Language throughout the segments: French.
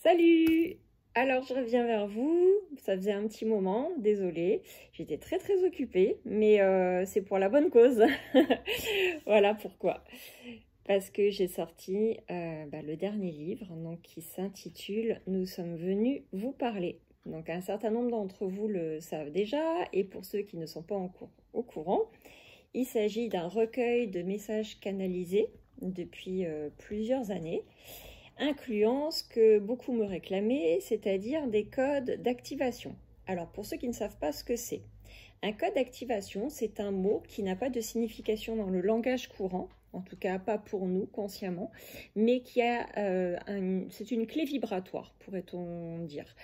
Salut! Alors je reviens vers vous, ça faisait un petit moment, désolée, j'étais très occupée, mais c'est pour la bonne cause. Voilà pourquoi. Parce que j'ai sorti le dernier livre donc, qui s'intitule « Nous sommes venus vous parler ». Donc un certain nombre d'entre vous le savent déjà, et pour ceux qui ne sont pas au courant, il s'agit d'un recueil de messages canalisés depuis plusieurs années, incluant ce que beaucoup me réclamaient, c'est-à-dire des codes d'activation. Alors pour ceux qui ne savent pas ce que c'est, un code d'activation, c'est un mot qui n'a pas de signification dans le langage courant, en tout cas pas pour nous consciemment, mais qui a c'est une clé vibratoire, pourrait-on dire.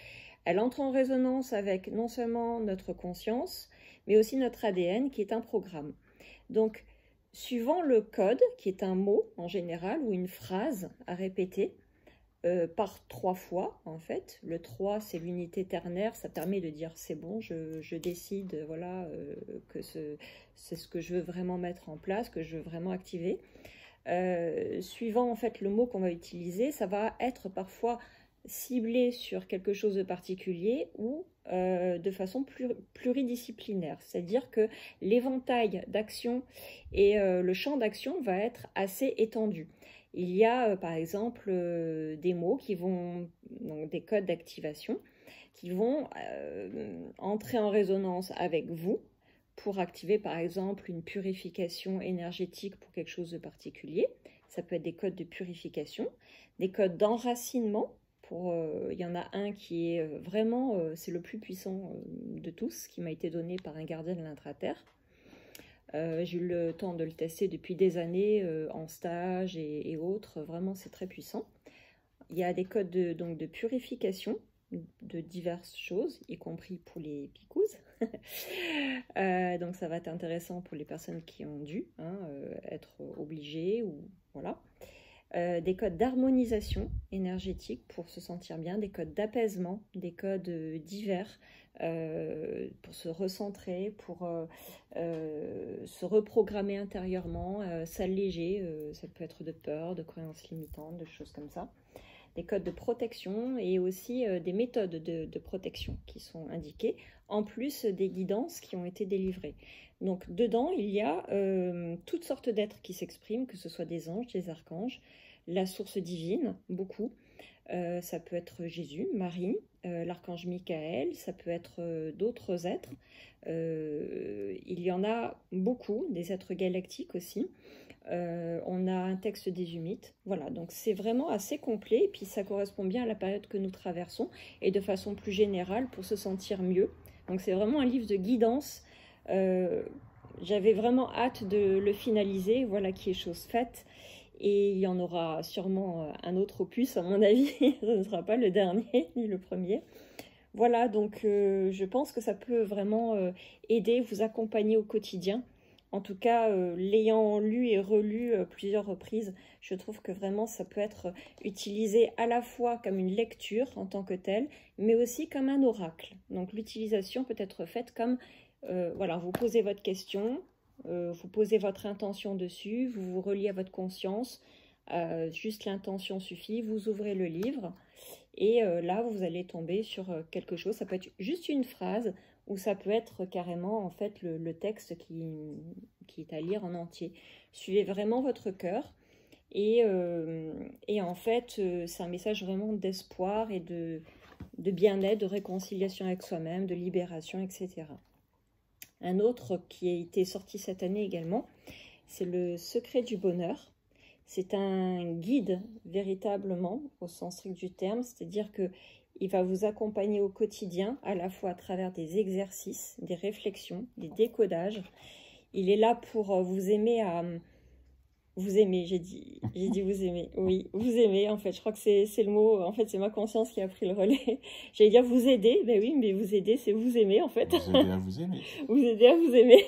Elle entre en résonance avec non seulement notre conscience, mais aussi notre ADN qui est un programme. Donc, suivant le code, qui est un mot en général ou une phrase à répéter, par 3 fois en fait. Le 3 c'est l'unité ternaire, ça permet de dire c'est bon, je décide, voilà, que c'est ce que je veux vraiment mettre en place, que je veux vraiment activer. Suivant en fait le mot qu'on va utiliser, ça va être parfois ciblé sur quelque chose de particulier ou de façon pluridisciplinaire. C'est-à-dire que l'éventail d'action et le champ d'action va être assez étendu. Il y a par exemple des mots qui vont, donc des codes d'activation, qui vont entrer en résonance avec vous pour activer par exemple une purification énergétique pour quelque chose de particulier. Ça peut être des codes de purification, des codes d'enracinement. Il y en a un qui est vraiment, c'est le plus puissant de tous, qui m'a été donné par un gardien de l'intra-terre. J'ai eu le temps de le tester depuis des années en stage et autres. Vraiment, c'est très puissant. Il y a des codes de purification de diverses choses, y compris pour les picouses. Donc ça va être intéressant pour les personnes qui ont dû être obligées ou voilà. Des codes d'harmonisation énergétique pour se sentir bien, des codes d'apaisement, des codes divers pour se recentrer, pour se reprogrammer intérieurement, s'alléger, ça peut être de peur, de croyances limitantes, de choses comme ça. Des codes de protection et aussi des méthodes de protection qui sont indiquées, en plus des guidances qui ont été délivrées. Donc dedans, il y a toutes sortes d'êtres qui s'expriment, que ce soit des anges, des archanges, la source divine, beaucoup. Ça peut être Jésus, Marie, l'archange Michael, ça peut être d'autres êtres. Il y en a beaucoup, des êtres galactiques aussi. On a un texte des Humites, voilà, donc c'est vraiment assez complet, et puis ça correspond bien à la période que nous traversons, et de façon plus générale pour se sentir mieux. Donc c'est vraiment un livre de guidance, j'avais vraiment hâte de le finaliser, voilà qui est chose faite, et il y en aura sûrement un autre opus à mon avis, ce ne sera pas le dernier, ni le premier. Voilà, donc je pense que ça peut vraiment aider, vous accompagner au quotidien. En tout cas, l'ayant lu et relu plusieurs reprises, je trouve que vraiment ça peut être utilisé à la fois comme une lecture en tant que telle, mais aussi comme un oracle. Donc l'utilisation peut être faite comme, voilà, vous posez votre question, vous posez votre intention dessus, vous vous reliez à votre conscience, juste l'intention suffit, vous ouvrez le livre, et là vous allez tomber sur quelque chose, ça peut être juste une phrase, ou ça peut être carrément en fait le texte qui est à lire en entier. Suivez vraiment votre cœur, et en fait c'est un message vraiment d'espoir et de bien-être, de réconciliation avec soi-même, de libération, etc. Un autre qui a été sorti cette année également, c'est le secret du bonheur. C'est un guide véritablement au sens strict du terme, c'est-à-dire que il va vous accompagner au quotidien, à la fois à travers des exercices, des réflexions, des décodages. Il est là pour vous aimer à... Vous aimer, j'ai dit vous aimer. Oui, vous aimer, en fait. Je crois que c'est le mot. En fait, c'est ma conscience qui a pris le relais. J'allais dire vous aider. Ben oui, mais vous aider, c'est vous aimer, en fait. Vous aider à vous aimer. Vous aider à vous aimer.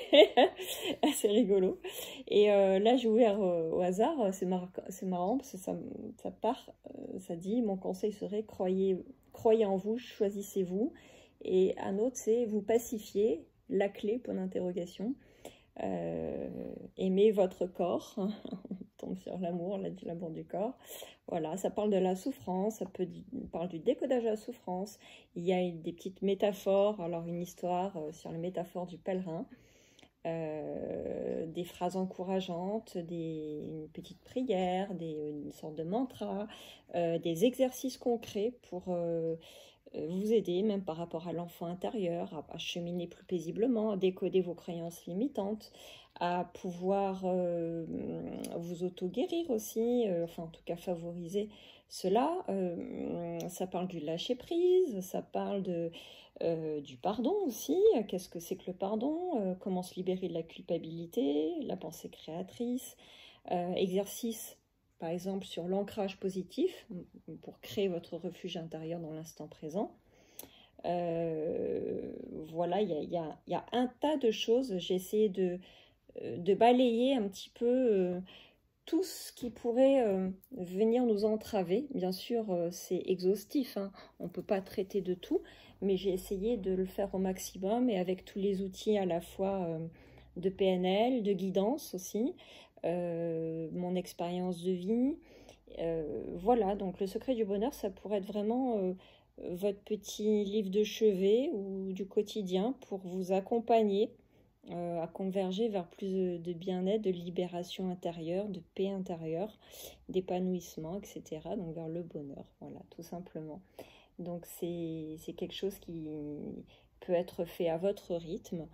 C'est rigolo. Et là, j'ai ouvert au hasard. C'est marrant parce que ça part. Ça dit, mon conseil serait croyez en vous, choisissez-vous. Et un autre, c'est vous pacifier, la clé, point d'interrogation. Aimez votre corps, tombe sur l'amour, l'amour du corps. Voilà, ça parle de la souffrance, parle du décodage de la souffrance. Il y a des petites métaphores, alors une histoire sur les métaphores du pèlerin, des phrases encourageantes, une petite prière, une sorte de mantra, des exercices concrets pour vous aider, même par rapport à l'enfant intérieur, à cheminer plus paisiblement, à décoder vos croyances limitantes, à pouvoir vous auto-guérir aussi, enfin en tout cas favoriser cela. Ça parle du lâcher-prise, ça parle du pardon aussi. Qu'est-ce que c'est que le pardon? Comment se libérer de la culpabilité, la pensée créatrice, exercice par exemple sur l'ancrage positif pour créer votre refuge intérieur dans l'instant présent. Voilà, il y a un tas de choses. J'ai essayé de balayer un petit peu tout ce qui pourrait venir nous entraver. Bien sûr, c'est exhaustif, hein. On ne peut pas traiter de tout, mais j'ai essayé de le faire au maximum et avec tous les outils à la fois de PNL, de guidance aussi, mon expérience de vie. Voilà, donc le secret du bonheur, ça pourrait être vraiment votre petit livre de chevet ou du quotidien pour vous accompagner à converger vers plus de bien-être, de libération intérieure, de paix intérieure, d'épanouissement, etc. Donc vers le bonheur, voilà, tout simplement. Donc c'est quelque chose qui peut être fait à votre rythme,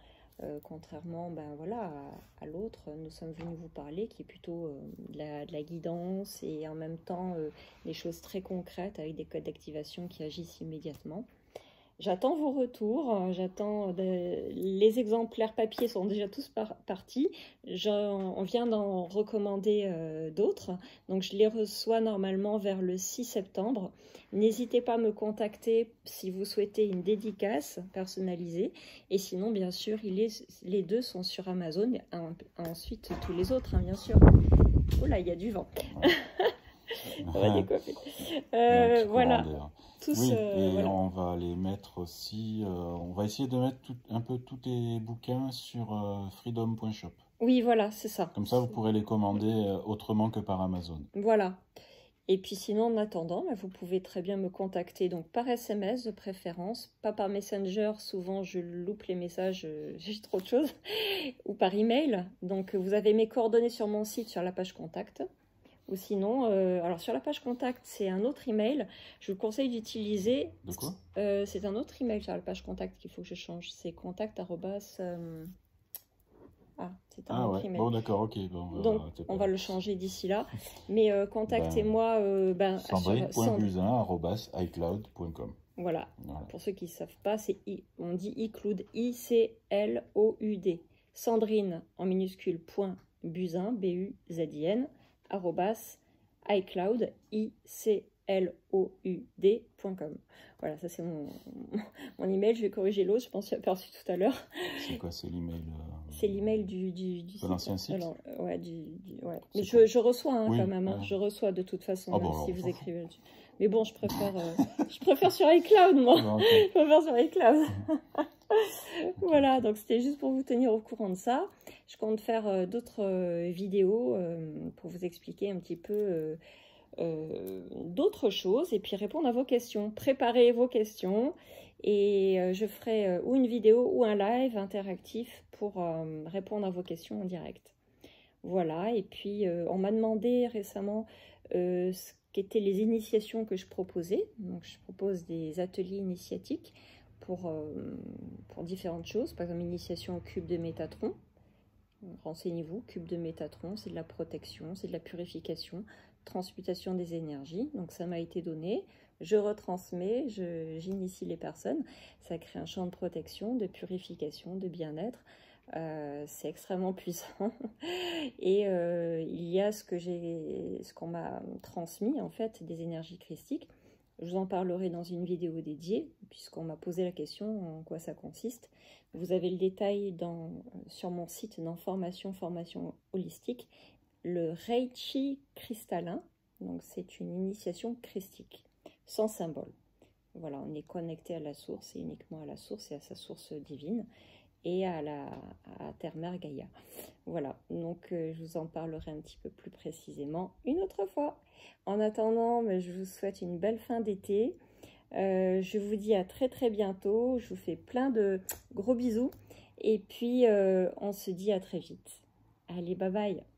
contrairement voilà, à l'autre. Nous sommes venus vous parler qui est plutôt de la guidance et en même temps des choses très concrètes avec des codes d'activation qui agissent immédiatement. J'attends vos retours, les exemplaires papier sont déjà tous partis, on vient d'en recommander d'autres, donc je les reçois normalement vers le 6 septembre. N'hésitez pas à me contacter si vous souhaitez une dédicace personnalisée, et sinon bien sûr les deux sont sur Amazon, et ensuite tous les autres hein, bien sûr. Oh là, il y a du vent. On va décoiffer. Voilà. Tous, oui, et voilà. On va les mettre aussi, on va essayer de mettre un peu tous tes bouquins sur freedom.shop. Oui, voilà, c'est ça. Comme ça, vous pourrez les commander autrement que par Amazon. Voilà. Et puis sinon, en attendant, vous pouvez très bien me contacter donc par SMS de préférence, pas par Messenger, souvent je loupe les messages, j'ai trop de choses, ou par email. Donc vous avez mes coordonnées sur mon site, sur la page contact. Ou sinon, alors sur la page contact, c'est un autre email. Je vous conseille d'utiliser. De quoi? C'est un autre email sur la page contact qu'il faut que je change. C'est contact. Ah, c'est un autre email. Bon, d'accord, ok. Bon, donc, on va le changer d'ici là. Mais contactez-moi. Sandrine.buzyn@icloud.com. Voilà. Pour ceux qui ne savent pas, on dit iCloud, I-C-L-O-U-D. Sandrine en minuscule .buzyn, B-U-Z-I-N. @icloud, ICLOUD.com. Voilà, ça c'est mon email. Je vais corriger l'autre, je pense que j'ai aperçu tout à l'heure. C'est quoi, c'est l'email C'est l'email du site. De l'ancien site. Alors, ouais. Mais je reçois hein, oui, quand même, hein. Je reçois de toute façon, même si vous écrivez là-dessus. Mais bon, je préfère sur iCloud, moi. Bon, okay. Je préfère sur iCloud. Voilà, donc c'était juste pour vous tenir au courant de ça. Je compte faire d'autres vidéos pour vous expliquer un petit peu d'autres choses et puis répondre à vos questions. Préparez vos questions et je ferai ou une vidéo ou un live interactif pour répondre à vos questions en direct. Voilà, et puis on m'a demandé récemment ce qu'étaient les initiations que je proposais. Donc je propose des ateliers initiatiques pour différentes choses, par exemple initiation au cube de Métatron. Renseignez-vous, cube de Métatron, c'est de la protection, c'est de la purification, transmutation des énergies. Donc ça m'a été donné, je retransmets, j'initie les personnes, ça crée un champ de protection, de purification, de bien-être. C'est extrêmement puissant et il y a ce qu'on m'a transmis en fait, des énergies christiques. Je vous en parlerai dans une vidéo dédiée, puisqu'on m'a posé la question en quoi ça consiste. Vous avez le détail sur mon site dans formation holistique, le Reichi cristallin. Donc c'est une initiation christique, sans symbole. Voilà, on est connecté à la source, et uniquement à la source et à sa source divine. et à Terre-Mère Gaïa. Voilà, donc je vous en parlerai un petit peu plus précisément une autre fois. En attendant, je vous souhaite une belle fin d'été. Je vous dis à très très bientôt. Je vous fais plein de gros bisous. Et puis, on se dit à très vite. Allez, bye bye.